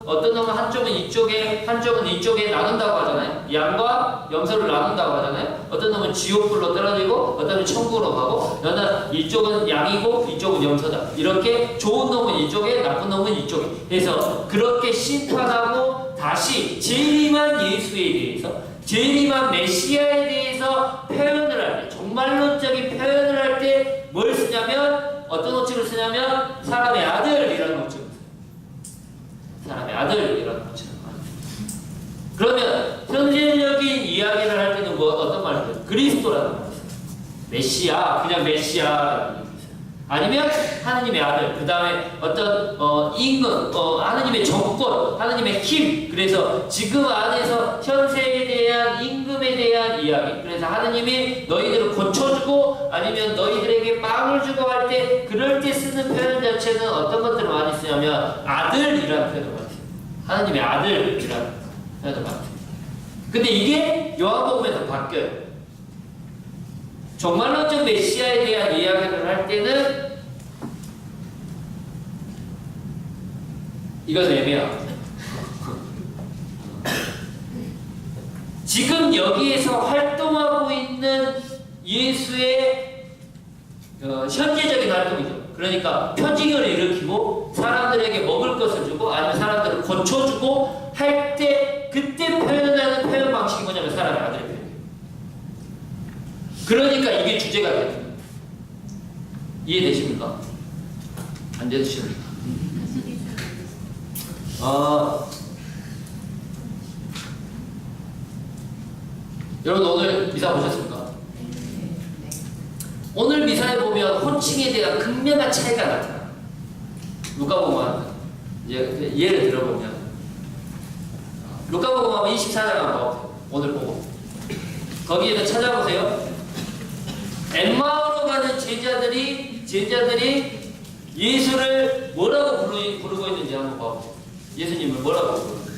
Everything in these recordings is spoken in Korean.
어떤 놈은 한쪽은 이쪽에 한쪽은 이쪽에 나눈다고 하잖아요. 양과 염소를 나눈다고 하잖아요. 어떤 놈은 지옥불로 떨어지고 어떤 놈은 천국으로 가고 여는 이쪽은 양이고 이쪽은 염소다. 이렇게 좋은 놈은 이쪽에 나쁜 놈은 이쪽에. 그래서 그렇게 심판하고 다시 재림한 예수에 대해서 재림한 메시아에 대해서 표현을 할 때, 종말론적인 표현을 할 때 뭘 쓰냐면 어떤 호칭을 쓰냐면 사람의 아들이라는 호칭을 써요. 사람의 아들이라는 호칭을 써요. 그러면 현재적인 이야기를 할 때는 뭐 어떤 말을 써요? 그리스도라는 말을 써요. 메시아, 그냥 메시아라는 얘기 있어요. 아니면 하느님의 아들, 그 다음에 어떤 임금, 하느님의 정권, 하느님의 힘. 그래서 지금 안에서 현세에 대한 임금에 대한 이야기. 그래서 하느님이 너희들을 고쳐주고 아니면 너희들에게 빵을 주고 할 때 그럴 때 쓰는 표현 자체는 어떤 것들을 많이 쓰냐면 아들이라는 표현을 많이 써요. 하느님의 아들이라는 표현을 많이 써요. 근데 이게 요한복음에서 바뀌어요. 종말론적 메시아에 대한 이야기를 할 때는 이것은 애매합니다. 지금 여기에서 활동하고 있는 예수의 현재적인 활동이죠. 그러니까 표징을 일으키고 사람들에게 먹을 것을 주고 아니면 사람들을 고쳐주고 할 때 그때 표현하는 표현 방식이 뭐냐면 사람의 아들의 표현. 그러니까 이게 주제가 돼요. 이해되십니까? 안 되십니까? 여러분 오늘 미사 보셨습니까? 오늘 미사에 보면 호칭에 대한 극명한 차이가 나타나요. 루카복음 예를 들어보면 루카복음 24장 한번 오늘 보고 거기에서 찾아보세요. 엠마오로 가는 제자들이 예수를 뭐라고 부르고 있는지 한번 봐보세요. 예수님을 뭐라고 부르는지.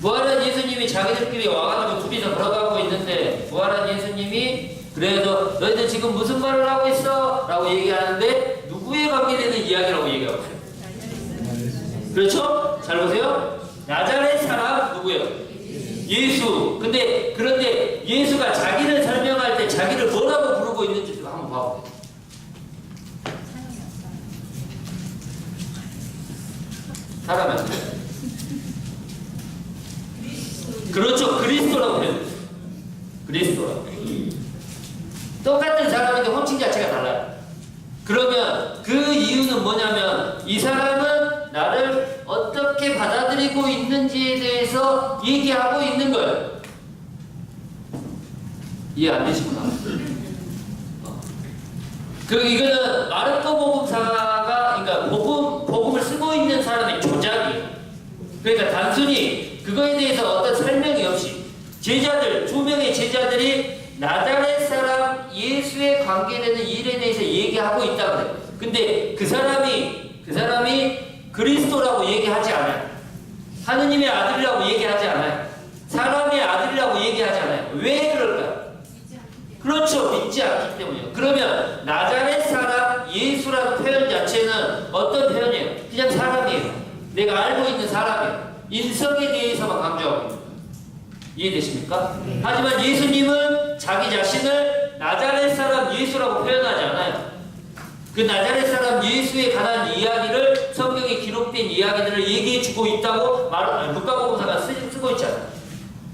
부활한 예수님이 자기들끼리 와가지고 둘이서 걸어가고 있는데 부활한 예수님이 그래도 너희들 지금 무슨 말을 하고 있어? 라고 얘기하는데 누구에 관계되는 이야기라고 얘기하고 있어요? 그렇죠? 잘 보세요. 나자렛 사람 누구예요? 예수. 그런데 예수가 자기를 설명할 때 자기를 뭐라고 부르고 있는지 좀 한번 봐보세요. 사람이 안 돼요. 그렇죠. 그리스도라고 해요. 그리스도라고. 똑같은 사람인데 호칭 자체가 달라요. 그러면 그 이유는 뭐냐면 이 사람은 나를 어떻게 받아들이고 있는지에 대해서 얘기하고 있는 거예요. 이해 안 되시구나. 이거는 마르코 복음사가 그러니까 복음을 쓰고 있는 사람의 조작이에요. 그러니까 단순히 그거에 대해서 어떤 설명이 없이 두 명의 제자들이 나자렛 사람 예수에 관계되는 일에 대해서 얘기하고 있다 그래요. 근데 그 사람이 그리스도라고 얘기하지 않아요. 하느님의 아들이라고 얘기하지 않아요. 사람의 아들이라고 얘기하지 않아요. 왜 그럴까요? 그렇죠. 믿지 않기 때문이에요. 그러면 나자렛 사람 예수라는 표현 자체는 어떤 표현이에요? 그냥 사람이에요. 내가 알고 있는 사람이에요. 인성에 대해서만 강조하고 있는 거예요. 이해되십니까? 하지만 예수님은 자기 자신을 나자렛 사람 예수라고 표현하지 않아요. 그 나자렛 사람 예수에 관한 이야기를 성경에 기록된 이야기들을 얘기해주고 있다고 루카복음사가 쓰고 있잖아요.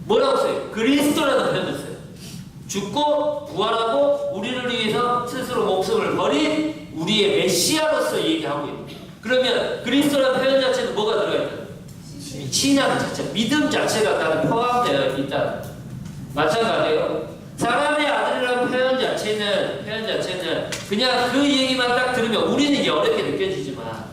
뭐라고 써요? 그리스도라는 표현을 써요. 죽고 부활하고 우리를 위해서 스스로 목숨을 버린 우리의 메시아로서 얘기하고 있는 거예요. 그러면 그리스도라는 표현 자체는 뭐가 들어있나요? 신앙 자체, 믿음 자체가 다 포함되어 있다. 마찬가지예요. 사람의 아들이라는 표현 자체는 그냥 그 얘기만 딱 들으면 우리는 이게 어렵게 느껴지지만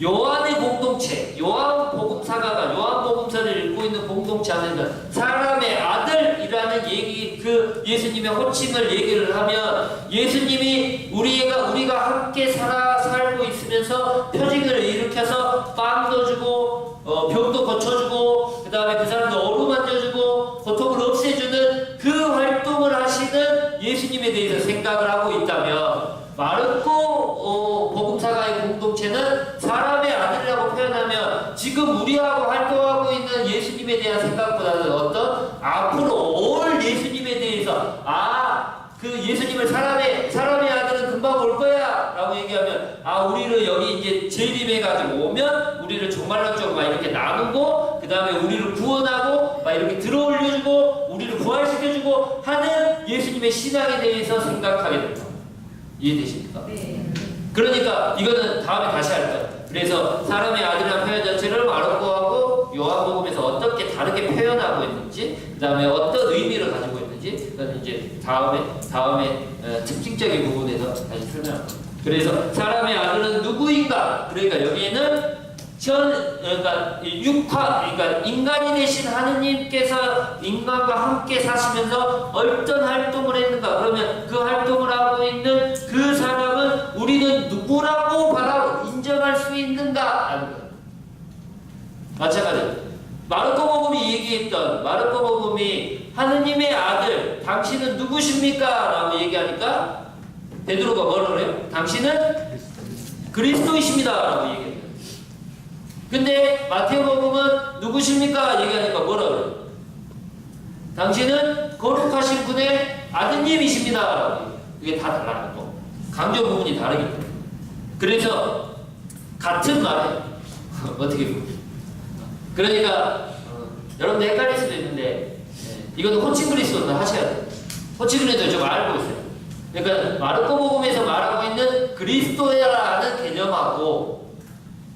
요한의 공동체, 요한 복음사가가 요한 복음서를 읽고 있는 공동체 안에는 사람의 아들이라는 얘기, 그 예수님의 호칭을 얘기를 하면 예수님이 우리가 함께 살고 있으면서 표징을 일으켜서 빵도 주고 병도 고쳐주고 그 다음에 그 사람도 어루만져주고 고통을 없애주는 그 활동을 하시는 예수님에 대해서 생각을 하고 있다면 마르코 복음사가의 공동체는 사람의 아들이라고 지금 우리하고 활동하고 있는 예수님에 대한 생각보다는 어떤 앞으로 올 예수님에 대해서 그 예수님을 사람의 아들은 금방 올 거야 라고 얘기하면 우리를 여기 이제 재림해가지고 오면 우리를 종말론 쪽으로 막 이렇게 나누고 그 다음에 우리를 구원하고 막 이렇게 들어올려주고 우리를 부활시켜주고 하는 예수님의 신앙에 대해서 생각하게 됩니다. 이해되십니까? 네. 그러니까 이거는 다음에 다시 할 거예요. 그래서 사람의 아들이라는 표현 자체를 마르코하고 요한복음에서 어떻게 다르게 표현하고 있는지 그 다음에 어떤 의미를 가지고 있는지 그건 이제 다음에 특징적인 부분에서 다시 설명할 겁니다. 그래서 사람의 아들은 누구인가? 그러니까 여기에는 그러니까 육화, 그러니까 인간이 되신 하느님께서 인간과 함께 사시면서 어떤 활동을 했는가? 그러면 그 활동을 하고 있는 그 사람은 우리는 누구라고 바로 인정할 수 있는가? 라는 거예요. 마찬가지로 마르코복음이 얘기했던 마르코복음이 하느님의 아들, 당신은 누구십니까? 라고 얘기하니까 베드로가 뭐라고 해요? 당신은 그리스도이십니다. 라고 얘기해요. 근데 마태복음은 누구십니까? 얘기하니까 뭐라 그래요? 당신은 거룩하신 분의 아드님이십니다. 이게 다 달라요. 또 강조 부분이 다르기 때문에. 그래서 같은 말에 어떻게 보면 그러니까 여러분들 헷갈릴 수도 있는데 이거는 호칭 그리스도는 하셔야 돼요. 호칭 그리스도 좀 알고 있어요. 그러니까 마르코복음에서 말하고 있는 그리스도라는 개념하고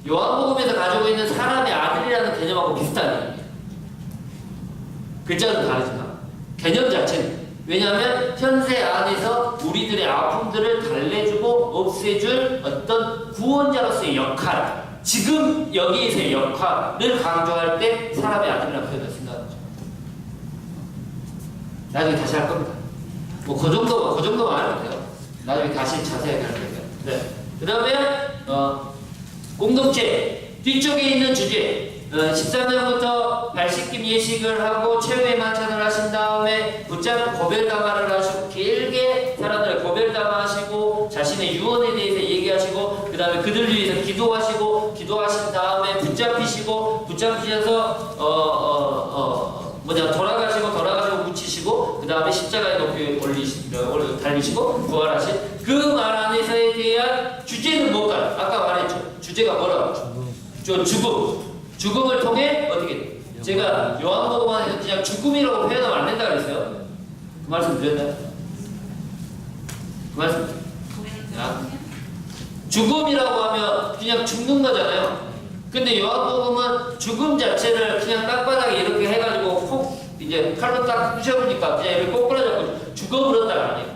요한복음에서 가지고 있는 사람의 아들이라는 개념하고 비슷한 얘기예요. 글자는 다르지만 개념 자체는. 왜냐하면 현세 안에서 우리들의 아픔들을 달래주고 없애줄 어떤 구원자로서의 역할, 지금 여기에서의 역할을 강조할 때 사람의 아들이라는 표현을 쓴다는 거죠. 나중에 다시 할 겁니다. 뭐 그 정도만 알면 돼요. 나중에 다시 자세하게 할 거예요. 네. 그 다음에 공동체 뒤쪽에 있는 주제 13년부터 발씻김 예식을 하고 최후의 만찬을 하신 다음에 붙잡은 고별담화를 하시고 길게 사람들의 고별담화하시고 자신의 유언에 대해서 얘기하시고 그 다음에 그들 위해서 기도하신 다음에 붙잡히셔서 돌아가시고 묻히시고 그 다음에 십자가에 높이 달리시고 부활하신 그 말 안에서에 대한 주제는 뭘까요? 아까 말했죠. 주제가 뭐라고? 죽음을 통해 어떻게 돼요? 제가 요한복음 안에서 그냥 죽음이라고 표현하면 안 된다 그랬어요. 그 말씀 드렸나요? 그 말씀 죽음이라고 하면 그냥 죽는 거잖아요. 근데 요한복음은 죽음 자체를 그냥 땅바닥에 이렇게 해가지고 콕 이제 칼로 딱 부셔보니까 그냥 이렇게 꼬꾸라져서 죽어버렸다가 아니에요.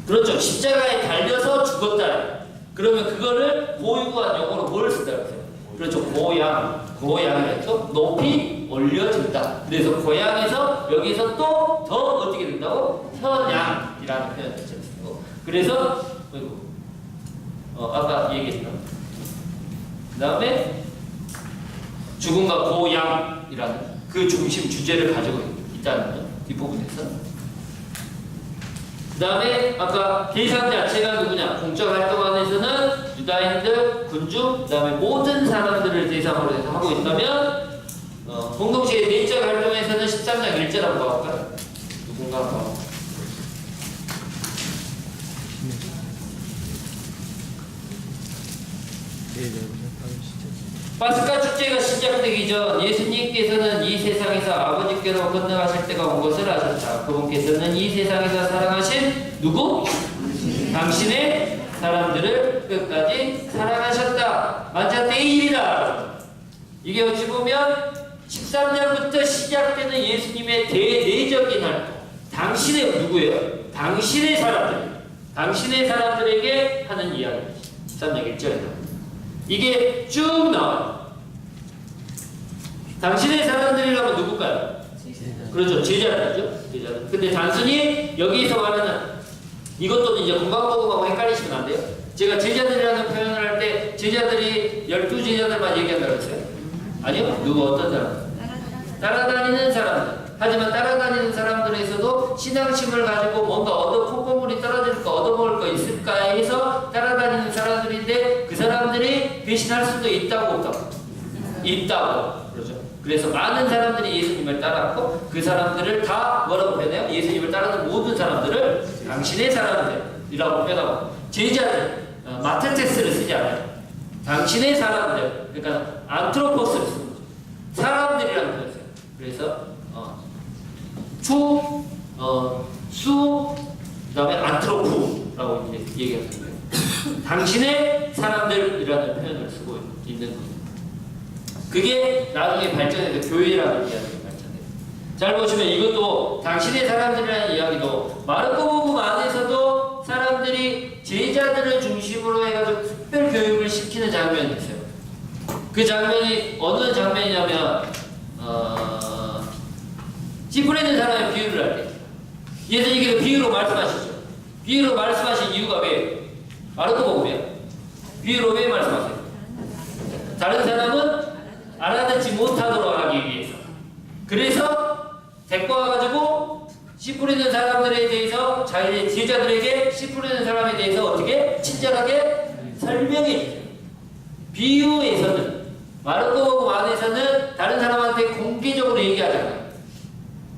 그렇죠. 십자가에 달려서 죽었다. 그러면 그거를 고유한 용어로 뭘 쓴다고 해요? 그렇죠. 고양이죠. 높이 올려진다. 그래서 고향에서 여기서 또 더 어떻게 된다고? 현양이라는 표현을 쓰고. 그래서 아까 얘기했던 그 다음에 죽음과 고향이라는 그 중심 주제를 가지고 있다는 거죠. 뒷부분에서. 그 다음에 아까 대상 자체가 누구냐? 공적 활동 안에서는 유다인들, 군중, 그 다음에 모든 사람들을 대상으로 해서 하고 있다면 공동체의 내적 활동에서는 13장 1절라고 할까요? 누군가 봐. 파스카 축제가 시작되기 전 예수님께서는 이 세상에서 아버지께로 건너가실 때가 온 것을 아셨다. 그분께서는 이 세상에서 사랑하신 누구? 당신의 사람들을 끝까지 사랑하셨다. 만찬 때일이다. 이게 어찌 보면 13장부터 시작되는 예수님의 대내적인 활동. 당신의 누구예요? 당신의 사람들에게 하는 이야기. 13장 1절에 이게 쭉 나와요. 당신의 사람들이라면 누굴까요? 그렇죠. 제자들이죠. 제자들. 근데 단순히 여기서 말하는 이것도 이제 건강보험하고 헷갈리시면 안 돼요. 제가 제자들이라는 표현을 할 때 제자들이 12제자들만 얘기한다고 했어요. 아니요. 누구 어떤 사람? 따라다니는 사람들. 하지만 따라다니는 사람들에서도 신앙심을 가지고 뭔가 콩고물이 떨어질까 얻어먹을 거 있을까 해서 따라다니는 사람들인데 그 사람들이 배신할 수도 있다고 없다고? 있다고. 그렇죠. 그래서 많은 사람들이 예수님을 따랐고 그 사람들을 다 뭐라고 표현해요? 예수님을 따르는 모든 사람들을 당신의 사람들이라고 표현하고 제자들 마테테스를 쓰지 않아요. 당신의 사람들, 그러니까 안트로포스를 쓰는 거죠. 사람들이라는 표현을 써요. 그래서 수, 그 다음에 안트로푸라고 얘기하는 거예요. 당신의 사람들이라는 표현을 쓰고 있는 거예요. 그게 나중에 발전해서 교회라는 이야기가 발전해요. 잘 보시면 이것도 당신의 사람들이라는 이야기도 마르코복음 안에서도 사람들이 제자들을 중심으로 해가지고 특별 교육을 시키는 장면이 있어요. 그 장면이 어느 장면이냐면 씨 뿌리는 사람의 비유를 할 때 예수님께서 비유로 말씀하시죠. 비유로 말씀하신 이유가 왜? 마르코복음이에요. 비유로 왜 말씀하세요? 다른 사람은 알아듣지 못하도록 하기 위해서. 그래서 데리고 와가지고 씨 뿌리는 사람들에 대해서 자기의 제자들에게 씨 뿌리는 사람에 대해서 어떻게 친절하게 설명해 주세요. 비유에서는 마르코복음 안에서는 다른 사람한테 공개적으로 얘기하잖아요.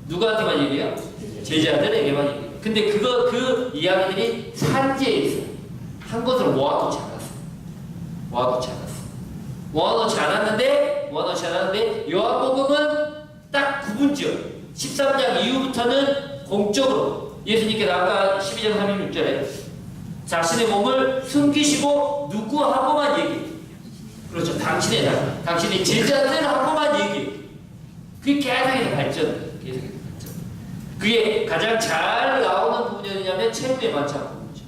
누구한테만 얘기해요? 제자들에게만 얘기해요. 근데 그 이야기들이 산지에 있어요. 한 곳으로 모아놓지 않았어요. 모아놓지 않았는데 요한복음은 딱 구분지어 13장 이후부터는 공적으로 예수님께서 아까 12장 36절에 자신의 몸을 숨기시고 누구하고만 얘기해요. 그렇죠. 당신의 제자들하고만 얘기해요. 그게 계속해서 발전. 그게 가장 잘 나오는 부분이 어디냐면 최후의 만찬 부분이죠.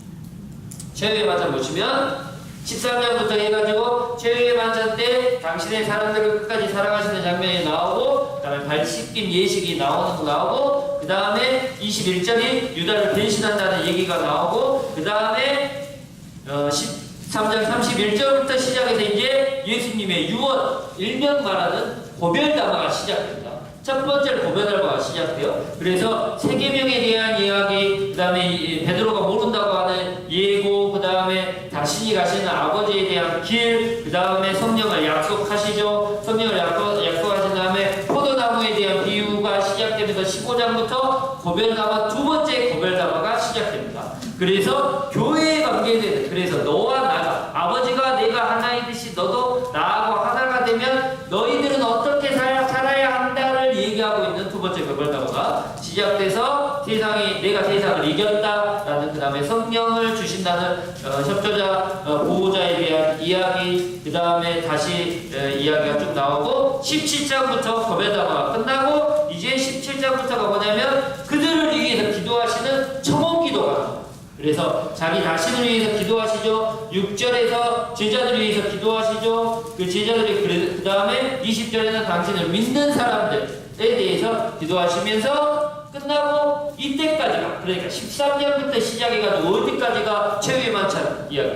최후의 만찬 보시면 13장부터 해가지고 최후의 만찬 때 당신의 사람들을 끝까지 사랑하시는 장면이 나오고 그 다음에 발 씻김 예식이 나오고 그 다음에 21절이 유다를 변신한다는 얘기가 나오고 그 다음에 13장 31절부터 시작해서 이제 예수님의 유언 일명 말하는 고별담화가 시작됩니다. 첫 번째로 고별담화가 시작돼요. 그래서 세계명에 대한 이야기, 그 다음에 베드로가 모른다고 하는 예고, 그 다음에 자신이 가시는 아버지에 대한 길, 그 다음에 성령을 약속하시죠. 성령을 약속하신 다음에 포도나무에 대한 비유가 시작되면서 15장부터 고별담화, 두 번째 고별담화가 시작됩니다. 그래서 교회의 관계에 대해서, 그래서 너와 나가, 아버지가 내가 하나이듯이 너도 나하고 하나가 되면 너희들은 어떻게 살아야 한다를 얘기하고 있는 두 번째 고별담화가 시작돼서 내가 세상을 이겼다라는 그 다음에 성령을 주신다는 협조자, 보호자에 대한 이야기, 그 다음에 다시 이야기가 쭉 나오고 17장부터 고별담화가 끝나고 이제 17장부터가 뭐냐면 그들을 위해서 기도하시는 청혼기도가 나옵니다. 그래서 자기 자신을 위해서 기도하시죠. 6절에서 제자들을 위해서 기도하시죠. 그 제자들이 그 다음에 20절에는 당신을 믿는 사람들에 대해서 기도하시면서 끝나고 이때까지가 그러니까 13장부터 시작해가지고 어디까지가 최후의 만찬 이야기.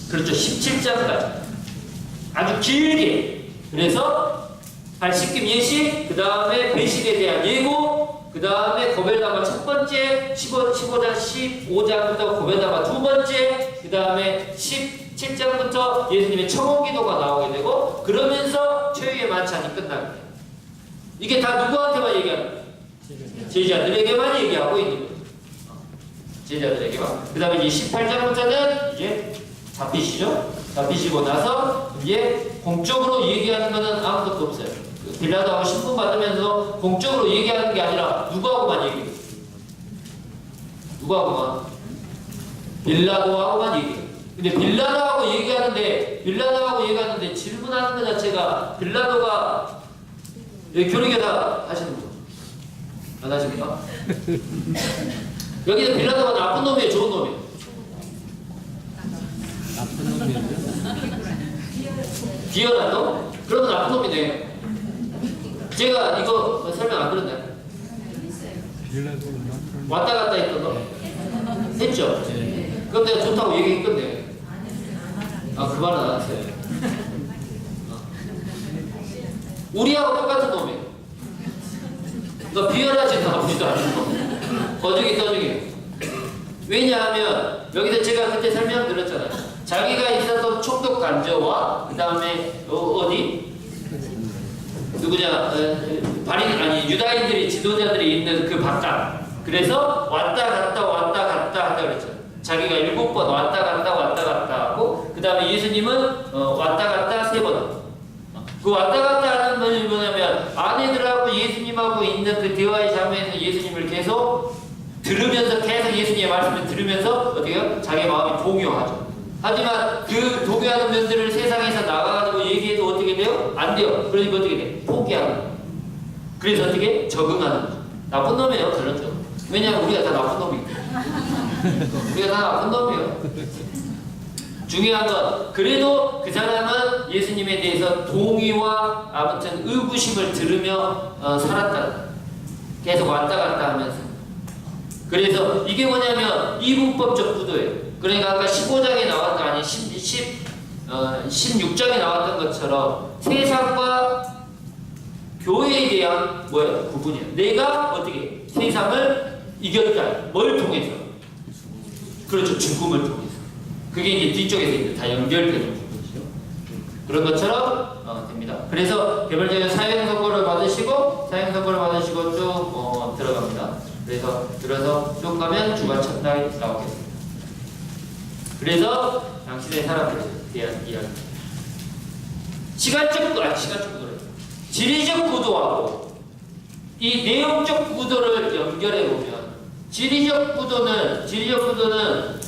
그렇죠. 17장까지 아주 길게. 그래서 발씻김 예식, 그 다음에 배식에 대한 예고, 그 다음에 고별담화 첫 번째, 15장부터 고별담화 두 번째, 그 다음에 17장부터 예수님의 청혼기도가 나오게 되고 그러면서 최후의 만찬이 끝나게 돼요. 이게 다 누구한테만 얘기하는 거예요? 제자들에게만 얘기하고 있는 거예요. 제자들에게만. 그 다음에 이제 18장부터는 이제 잡히시고 나서 이제 공적으로 얘기하는 거는 아무것도 없어요. 빌라도하고 신분 받으면서 공적으로 얘기하는 게 아니라 누구하고만 얘기해요? 누구하고만? 빌라도하고만 얘기해요. 근데 빌라도하고 얘기하는데 질문하는 것 자체가 빌라도가 교리교사 하시는 분? 안 하십니까? 여기는 빌라도가 나쁜 놈이에요, 좋은 놈이에요? 나쁜 놈이에요? 비열한 놈? 그러면 나쁜 놈이네. 제가 이거 설명 안 들었나요? 왔다 갔다 했던 거? 했죠? 그럼 내가 좋다고 얘기했건데. 그 말은 안 했어요. 우리하고 똑같은 놈이에요. 그러니까 비열하지도 않지도 않고 거저기 떠주기. 왜냐하면 여기서 제가 그때 설명드렸잖아요. 자기가 있었던 총독 간저와 그 다음에 어디 누구냐 유다인들이 지도자들이 있는 그 바깥. 그래서 왔다 갔다 한다 그랬죠. 자기가 7번 왔다 갔다 하고 그 다음에 예수님은 왔다 갔다 3번. 그 왔다 갔다 하는 것이 뭐냐면 아내들하고 예수님하고 있는 그 대화의 장면에서 예수님을 계속 들으면서 계속 예수님의 말씀을 들으면서 어떻게 해요? 자기 마음이 동요하죠. 하지만 그 동요하는 면들을 세상에서 나가가지고 얘기해도 어떻게 돼요? 안 돼요. 그러니까 어떻게 돼? 포기하는 거예요. 그래서 어떻게? 적응하는 거죠. 나쁜 놈이에요. 그렇죠. 왜냐하면 우리가 다 나쁜 놈이에요. 우리가 다 나쁜 놈이에요. 중요한 건 그래도 그 사람은 예수님에 대해서 동의와 아무튼 의구심을 들으며 살았다. 계속 왔다 갔다 하면서. 그래서 이게 뭐냐면 이분법적 구도예요. 그러니까 아까 15장에 나왔던 아니 16장에 나왔던 것처럼 세상과 교회에 대한 뭐예요? 구분이에요. 내가 어떻게 세상을 이겼다. 뭘 통해서? 그렇죠. 죽음을 통해서. 그게 이제 뒤쪽에서 이제 다 연결되는 부분이죠. 그런 것처럼 됩니다. 그래서 개별적인 사형선고를 받으시고 쭉 들어갑니다. 그래서 들어서 쭉 가면 주가 첫날이 나오겠습니다. 그래서 당신의 사람들에 대한 이야기. 시간적 구도래. 지리적 구도하고 이 내용적 구도를 연결해 보면 지리적 구도는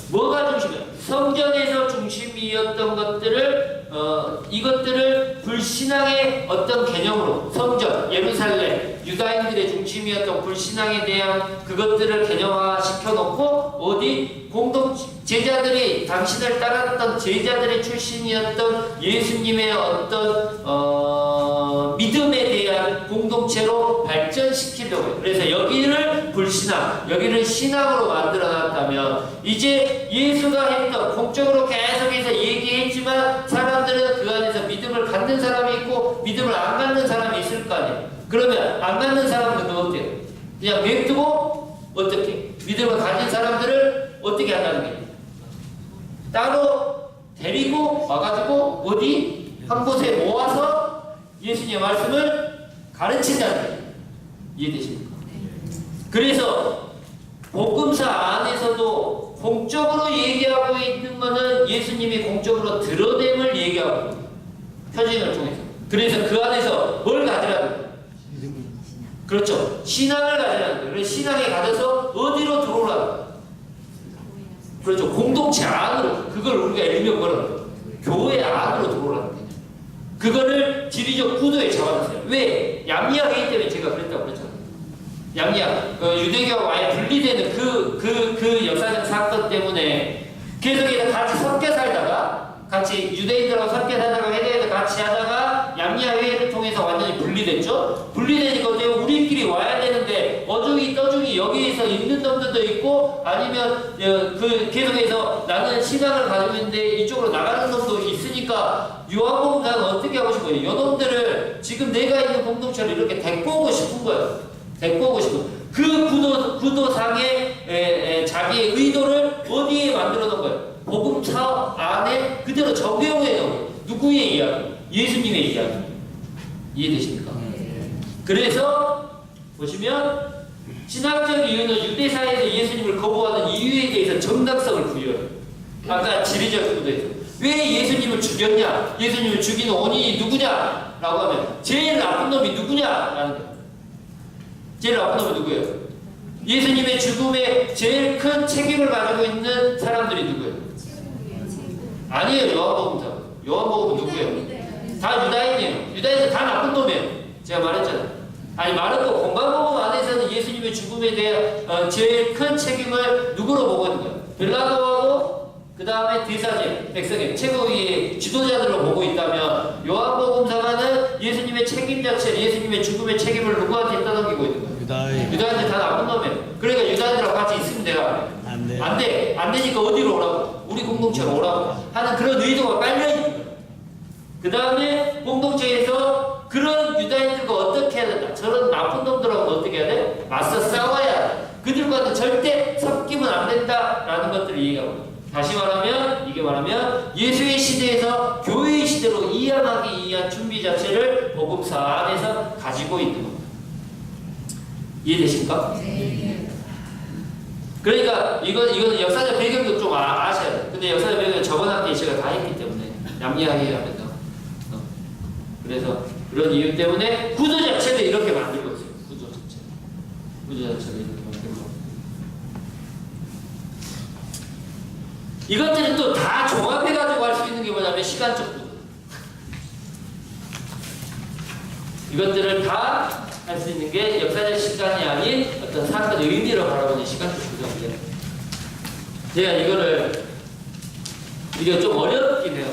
뭐가 중심이야? 성전에서 중심이었던 것들을 이것들을 불신앙의 어떤 개념으로 성전, 예루살렘, 유다인들의 중심이었던 불신앙에 대한 그것들을 개념화 시켜놓고 어디 공동 제자들이 당신을 따랐던 제자들의 출신이었던 예수님의 어떤 믿음에 대한 공동체로 발전시키려고 해요. 그래서 여기를 불신앙, 여기를 신앙으로 만들어놨다면 이제 예수가 했던 공적으로 계속해서 얘기했지만 사람들은 그 안에서 믿음을 갖는 사람이 있고 믿음을 안 갖는 사람이 있을 거 아니에요. 그러면 안 갖는 사람들은 어때요? 그냥 냅두고 어떻게? 믿음을 가진 사람들을 어떻게 한다는 게 따로 데리고 와가지고 어디? 한 곳에 모아서 예수님의 말씀을 가르친다는 거예요. 이해되십니까? 그래서 복음사 안에서도 공적으로 얘기하고 있는 것은 예수님이 공적으로 드러냄을 얘기하고 있는 표징을 통해서. 그래서 그 안에서 뭘 가지라는 거예요? 그렇죠. 신앙을 가지라는 거예요. 그래서 신앙에 가져서 어디로 들어오라는 거예요? 그렇죠. 공동체 안으로. 그걸 우리가 일명 뭐라고 해요? 교회 안으로 들어오라는 거예요. 그거를 지리적 구도에 잡아놨어요. 왜? 양리학이기 때문에 제가 그랬다고 그랬잖아요. 양리학. 유대교와 아예 분리되는 그 역사적 사건 때문에 계속해서 같이 섞여 살다가 같이 유대인들하고 섞여 살다가 회대에서 같이 하다가 양리학 회의를 통해서 완전히 분리됐죠. 분리되니까 우리끼리 와야 되는데 어중이 떠중이 여기에서 있는 놈들도 있고 아니면 그 계속해서 나는 신앙을 가지고 있는데 이쪽으로 나가는 놈도 있으니까 요한복음사는 어떻게 하고 싶어요? 이놈들을 지금 내가 있는 공동체로 이렇게 데리고 오고 싶은 거예요. 데리고 오고 싶은 그 구도상의 자기의 의도를 어디에 만들어 놓은 거예요? 복음사 안에 그대로 적용해 놓은 거예요. 누구의 이야기? 예수님의 이야기. 이해되십니까? 그래서 보시면 신학적 이유는 유대사에서 예수님을 거부하는 이유에 대해서 정당성을 부여해요. 아까 지리적 구도에서 왜 예수님을 죽였냐? 예수님을 죽이는 원인이 누구냐? 라고 하면 제일 나쁜 놈이 누구냐? 라는 거예요. 제일 나쁜 놈이 누구예요? 예수님의 죽음에 제일 큰 책임을 가지고 있는 사람들이 누구예요? 아니에요. 요한복음사. 요한복음은 누구예요? 다 유다인이에요. 유다인은 다 나쁜 놈이에요. 제가 말했잖아요. 아니 마르코 공간복음 안에서는 예수님의 죽음에 대한 제일 큰 책임을 누구로 보고 있는 거예요? 빌라도하고 그 다음에 대사제, 백성의 최고위의 지도자들로 보고 있다면 요한복음사가는 예수님의 책임 자체를 예수님의 죽음의 책임을 누구한테 떠넘기고 있는 거예요? 유다인들 다 나쁜 놈이에요. 그러니까 유다인들하고 같이 있으면 내가 안 돼. 안 돼. 안 되니까 어디로 오라고? 우리 공동체로 오라고 하는 그런 의도가 깔려있는 거예요. 그 다음에 공동체에서 그런 유다인들과 어떻게 해야 된다. 저런 나쁜 놈들하고 어떻게 해야 돼? 맞서 싸워야 돼. 그들과는 절대 섞이면 안 된다라는 것들을 얘기하고 다시 말하면 이게 말하면 예수의 시대에서 교회의 시대로 이양하기 위한 준비 자체를 복음사 안에서 가지고 있는 겁니다. 이해되십니까? 네. 그러니까 이거는 역사적 배경도 좀 아셔야 돼요. 근데 역사적 배경은 저번 학기에 제가 다 했기 때문에 양리하게 하면서 그래서 그런 이유 때문에 구조 자체를 이렇게 만들고 있어요. 구조 자체를 이렇게 만들고 이것들은 또 다 종합해가지고 할 수 있는 게 뭐냐면 시간적 구조. 이것들을 다 할 수 있는 게 역사적 시간이 아닌 어떤 사건의 의미를 바라보는 시간적 구조인데 제가 이게 좀 어렵긴 해요.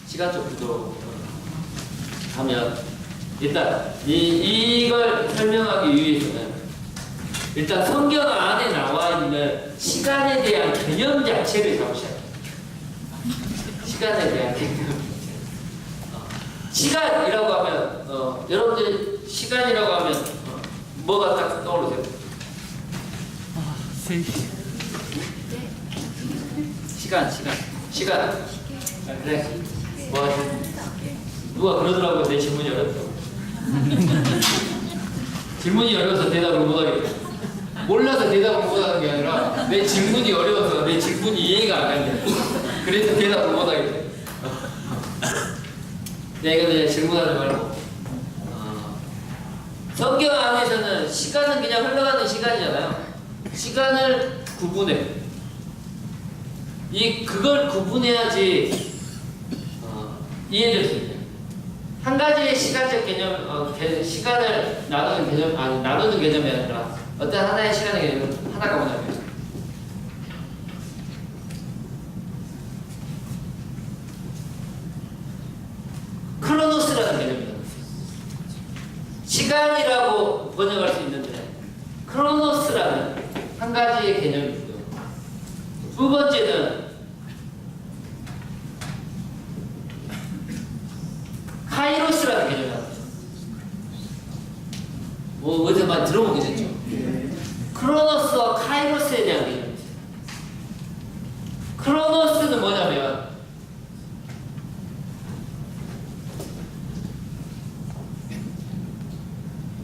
시간적 구조 하면 일단 이걸 설명하기 위해서는 일단 성경 안에 나와 있는 시간에 대한 개념 자체를 잡으셔야 돼요. 시간에 대한 개념 자체. 시간이라고 하면 여러분들이 시간이라고 하면 뭐가 딱 떠오르세요? 3시. 시간. 그래. 뭐 하지? 누가 그러더라고요. 내 질문이 어렵다고. 질문이 어려워서 대답을 못하겠다. 몰라서 대답을 못하는 게 아니라 내 질문이 어려워서 내 질문이 이해가 안 가는 거야. 그래서 대답을 못하겠다. 내가 이제 질문하지 말고 성경 안에서는 시간은 그냥 흘러가는 시간이잖아요. 시간을 구분해. 그걸 구분해야지 이해될 수 있어요. 한 가지의 시간적 개념, 시간을 나누는 개념, 아니 나누는 개념이 아니라 어떤 하나의 시간의 개념 하나가 뭐냐면 크로노스라는 개념입니다. 시간이라고 번역할 수 있는데 크로노스라는 한 가지의 개념이 있고요. 두 번째는 카이로스라는 개념이 나옵니다. 뭐 어디서 많이 들어보겠죠? 크로노스와 카이로스에 대한 개념이 있어요. 크로노스는 뭐냐면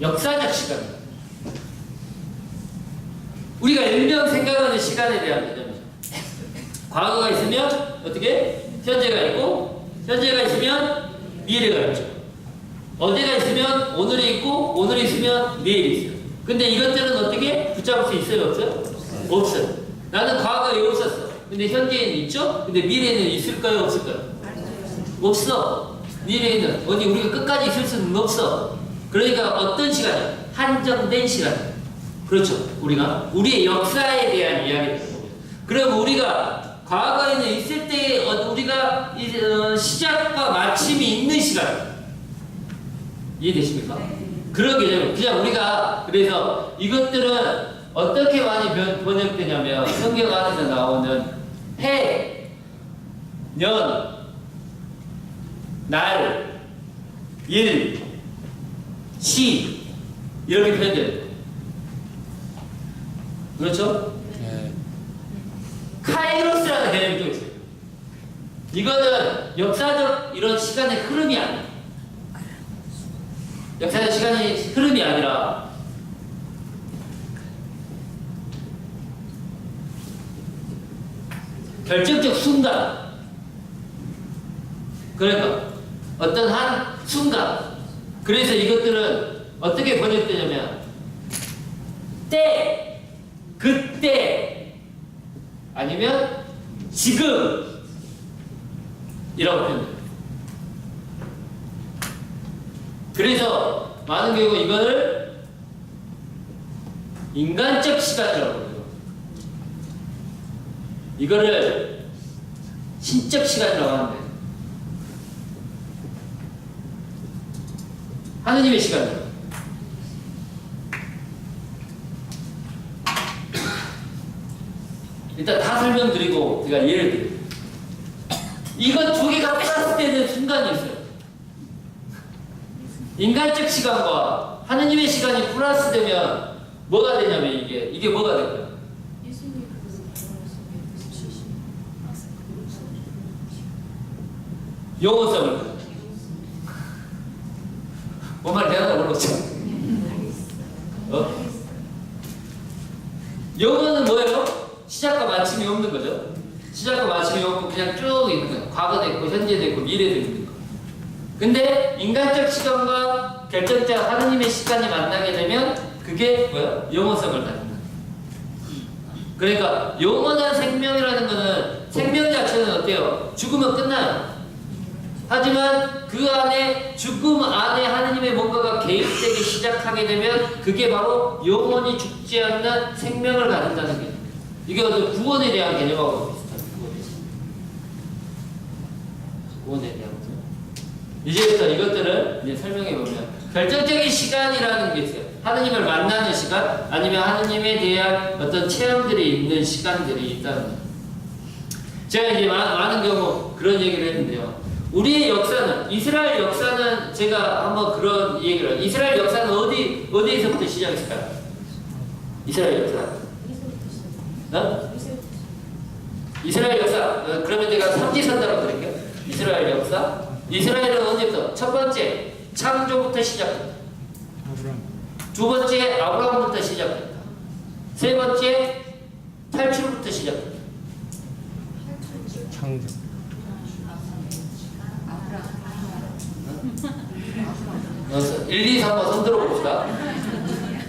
역사적 시간입니다. 우리가 일명 생각하는 시간에 대한 개념이죠. 과거가 있으면 어떻게? 현재가 있고 현재가 있으면 미래가 있죠. 어제가 있으면 오늘이 있고 오늘이 있으면 내일이 있어요. 근데 이것들은 어떻게 붙잡을 수 있어요? 없어요? 없어요. 나는 과거에 없었어. 근데 현재에는 있죠? 근데 미래에는 있을까요? 없을까요? 없어. 미래에는 어디 우리가 끝까지 있을 수는 없어. 그러니까 어떤 시간이야? 한정된 시간. 그렇죠. 우리의 역사에 대한 이야기입니다. 그럼 우리가 과거에는 있을 때 우리가 시작과 마침이 있는 시간. 이해되십니까? 그런 개념. 그냥 우리가 그래서 이것들은 어떻게 많이 번역되냐면 성경 안에서 나오는 해, 년, 날, 일, 시 이렇게 표현돼요. 그렇죠? 네. 카이로스라는 개념이 또 있어요. 이거는 역사적 이런 시간의 흐름이 아니에요. 역사적 시간의 흐름이 아니라 결정적 순간. 그러니까 어떤 한 순간. 그래서 이것들은 어떻게 번역되냐면 때, 그때 아니면 지금 이라고 표현해요. 그래서 많은 경우 이거를 인간적 시간이라고 해요. 이거를 신적 시간이라고 하는데 하느님의 시간이에요. 일단 다 설명드리고 제가 예를 드릴게요. 이것 두 개가 플러스 되는 순간이 있어요. 인간적 시간과 하느님의 시간이 플러스 되면 뭐가 되냐면 이게 뭐가 될까요? 영혼성을 가진. 뭔 말인지 하나 모르겠죠? 영혼은 뭐예요? 시작과 마침이 없는 거죠. 시작과 마침이 없고 그냥 쭉 있는 거예요. 과거도 있고 현재도 있고 미래도 있는 거예요. 근데 인간적 시간과 결정적 하느님의 시간이 만나게 되면 그게 뭐야? 영혼성을 가진 거예요. 그러니까 영원한 생명이라는 거는 생명 자체는 어때요? 죽으면 끝나요. 하지만 그 안에 죽음 안에 하느님의 뭔가가 개입되기 시작하게 되면 그게 바로 영원히 죽지 않는 생명을 갖는다는 게 이게 어떤 구원에 대한 개념하고 비슷한 구원에 대한 거죠. 이제부터 이것들을 이제 설명해 보면 결정적인 시간이라는 게 있어요. 하느님을 만나는 시간 아니면 하느님에 대한 어떤 체험들이 있는 시간들이 있다는 거예요. 제가 이제 많은 경우 그런 얘기를 했는데요. 우리의 역사는 이스라엘 역사는 제가 한번 그런 얘기를 이스라엘 역사는 어디에서부터 시작했을까요? 이스라엘 역사. 이스라엘 역사. 그러면 제가 삼지선다라고 드릴게요. 이스라엘 역사. 이스라엘은 언제부터? 첫 번째 창조부터 시작합니다. 두 번째 아브라함부터 시작합니다. 세 번째 탈출부터 시작합니다. 창조. 1, 2, 3번 손 들어봅시다.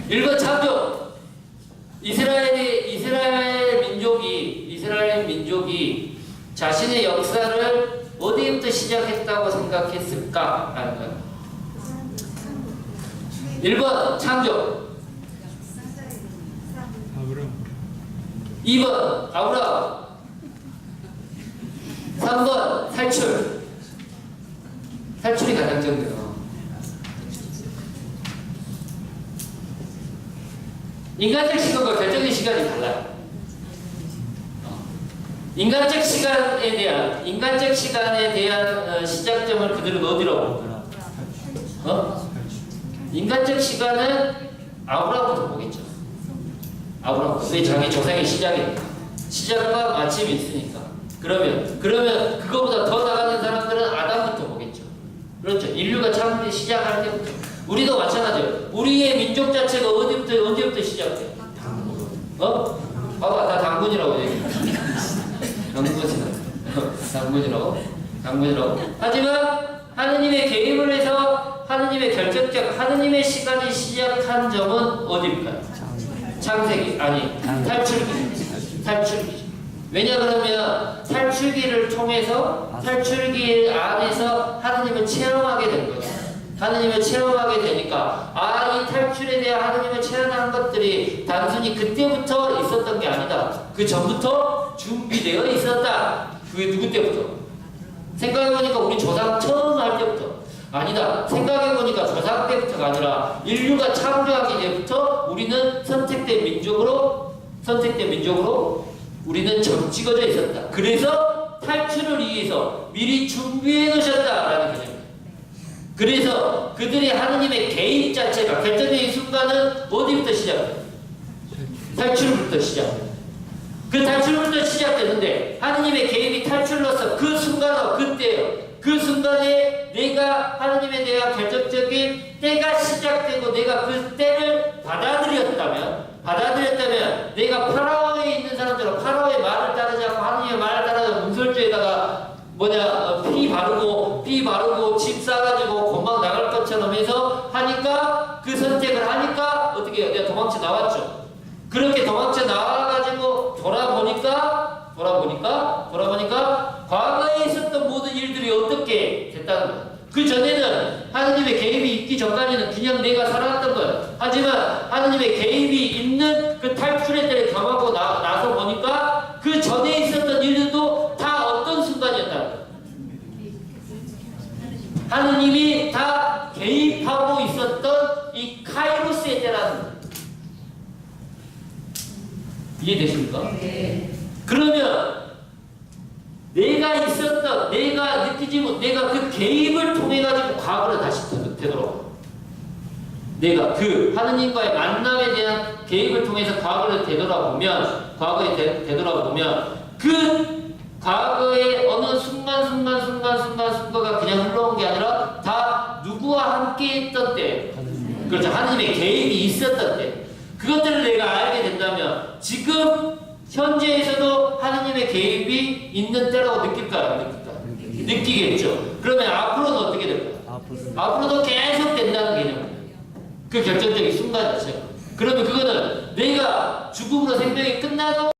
1번 창조. 이스라엘 민족이 자신의 역사를 어디부터 시작했다고 생각했을까라는 거예요. 1번 창조. 2번 아브라함. 3번 탈출. 탈출이 가장 정돼요. 인간적 시간과 결정적 시간이 달라요. 인간적 시간에 대한 시작점을 그들은 어디로? 인간적 시간은 아브라함부터 보겠죠. 아브라함. 왜 자기 조상의 시작이니까. 시작과 마침이 있으니까. 그러면 그거보다 더 나가는 사람들은 아담부터 보겠죠. 그렇죠. 인류가 창조 시작할 때부터. 우리도 마찬가지예요. 우리의 민족 자체가 언제부터 시작돼요? 봐봐, 다 당군이라고 얘기해. 당군이라고. 하지만 하느님의 개입을 해서 하느님의 결정적 하느님의 시간이 시작한 점은 어디일까요? 창세기 아니 탈출기. 왜냐 그러면 탈출기를 통해서 탈출기 안에서 하느님을 체험하게 된 거예요. 하느님을 체험하게 되니까 이 탈출에 대한 하느님을 체험하는 것들이 단순히 그때부터 있었던 게 아니다. 그 전부터 준비되어 있었다. 그게 누구 때부터? 생각해보니까 우리 조상 처음 할 때부터 아니다. 생각해보니까 조상 때부터가 아니라 인류가 창조하기 전부터 우리는 선택된 민족으로 우리는 찍어져 있었다. 그래서 탈출을 위해서 미리 준비해 놓으셨다라는 개념입니다. 그래서 그들이 하느님의 개입 자체가 결정적인 순간은 어디부터 시작해요? 탈출부터 시작해요. 그 탈출부터 시작되는데 하느님의 개입이 탈출로서 그 순간은 그때예요. 그 순간에 내가 하느님에 대한 결정적인 때가 시작되고 내가 그 때를 받아들였다면 내가 파라오에 있는 사람들은 파라오의 말을 따르지 않고 하느님의 말을 따라서 문설주에다가 피 바르고 집 싸가지고 공방 나갈 것처럼 해서 하니까 그 선택을 하니까 어떻게 해요? 내가 도망쳐 나왔죠. 그렇게 도망쳐 나와가지고 돌아보니까 과거에 있었던 모든 일들이 어떻게 됐다는 거예요. 그 전에는 하느님의 개입이 있기 전까지는 그냥 내가 살아왔던 거예요. 하지만 하느님의 개입이 있는 그 탈출의 때를 경험하고 나서 보니까 그 전에 있었던 일들도 다 어떤 순간이었다는 거예요. 하느님이 다 개입하고 있었던 이 카이로스의 때라는 거예요. 이해되십니까? 네. 그러면 내가 느끼지 못, 내가 그 개입을 통해 가지고 과거를 다시 되돌아와. 내가 그 하느님과의 만남에 대한 개입을 통해서 과거에 되돌아보면 그 과거의 어느 순간가 그냥 흘러온 게 아니라 다 누구와 함께 했던 때, 그렇죠. 하느님의 개입이 있었던 때, 그것들을 내가 알게 된다면 지금 현재에서도 하느님의 개입이 있는 때라고 느낄까요? 안 느낄까요? 느끼겠죠. 그러면 앞으로는 어떻게 될까요? 앞으로도 계속 된다는 개념이에요. 그 결정적인 순간 자체가. 그러면 그거는 내가 죽음으로 생명이 끝나도